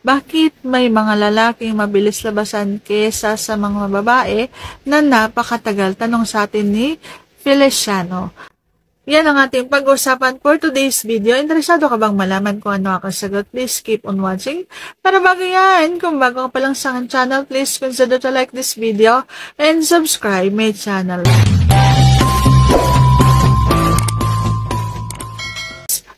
Bakit may mga lalaking mabilis labasan kesa sa mga babae na napakatagal? Tanong sa atin ni Feliciano. Yan ang ating pag-usapan for today's video. Interesado ka bang malaman kung ano ang sagot? Please keep on watching. Para bago yan, kung bago ka pa lang sa aking channel, please consider to like this video and subscribe my channel.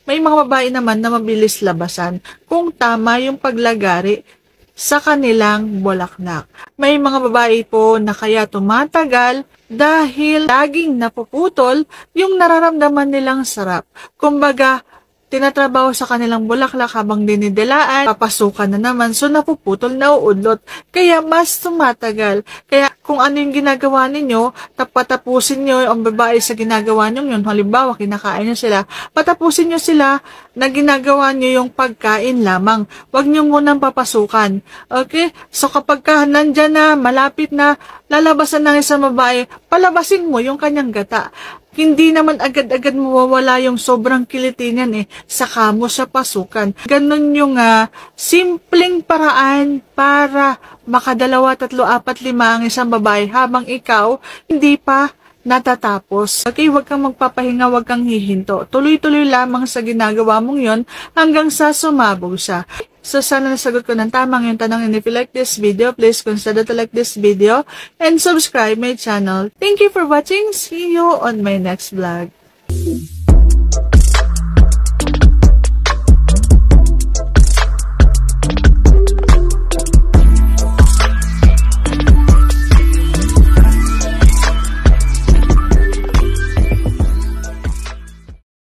May mga babae naman na mabilis labasan kung tama yung paglagari sa kanilang bulaklak. May mga babae po na kaya tumatagal dahil laging napuputol yung nararamdaman nilang sarap. Kumbaga, tinatrabaho sa kanilang bulaklak habang dinidilaan, papasukan na naman, so napuputol, nauudlot. Kaya mas tumatagal. Kaya kung ano yung ginagawa ninyo, patapusin nyo ang babae sa ginagawa nyo yun. Halimbawa, kinakain nyo sila, patapusin nyo sila na ginagawa nyo yung pagkain lamang. Huwag nyo munang papasukan. Okay? So kapag ka nandyan na, malapit na, lalabasan ng isang babae, palabasin mo yung kanyang gata. Hindi naman agad-agad mawawala yung sobrang kilitingan saka mo siya pasukan. Ganun yung simpleng paraan para makadalawa, tatlo, apat, lima ang isang babae habang ikaw hindi pa natatapos. Okay, huwag kang magpapahinga, huwag kang hihinto. Tuloy-tuloy lamang sa ginagawa mong yon hanggang sa sumabog siya. So, sana nasagot ko ng tamang yung tanong. And if you like this video, please consider to like this video and subscribe my channel. Thank you for watching. See you on my next vlog.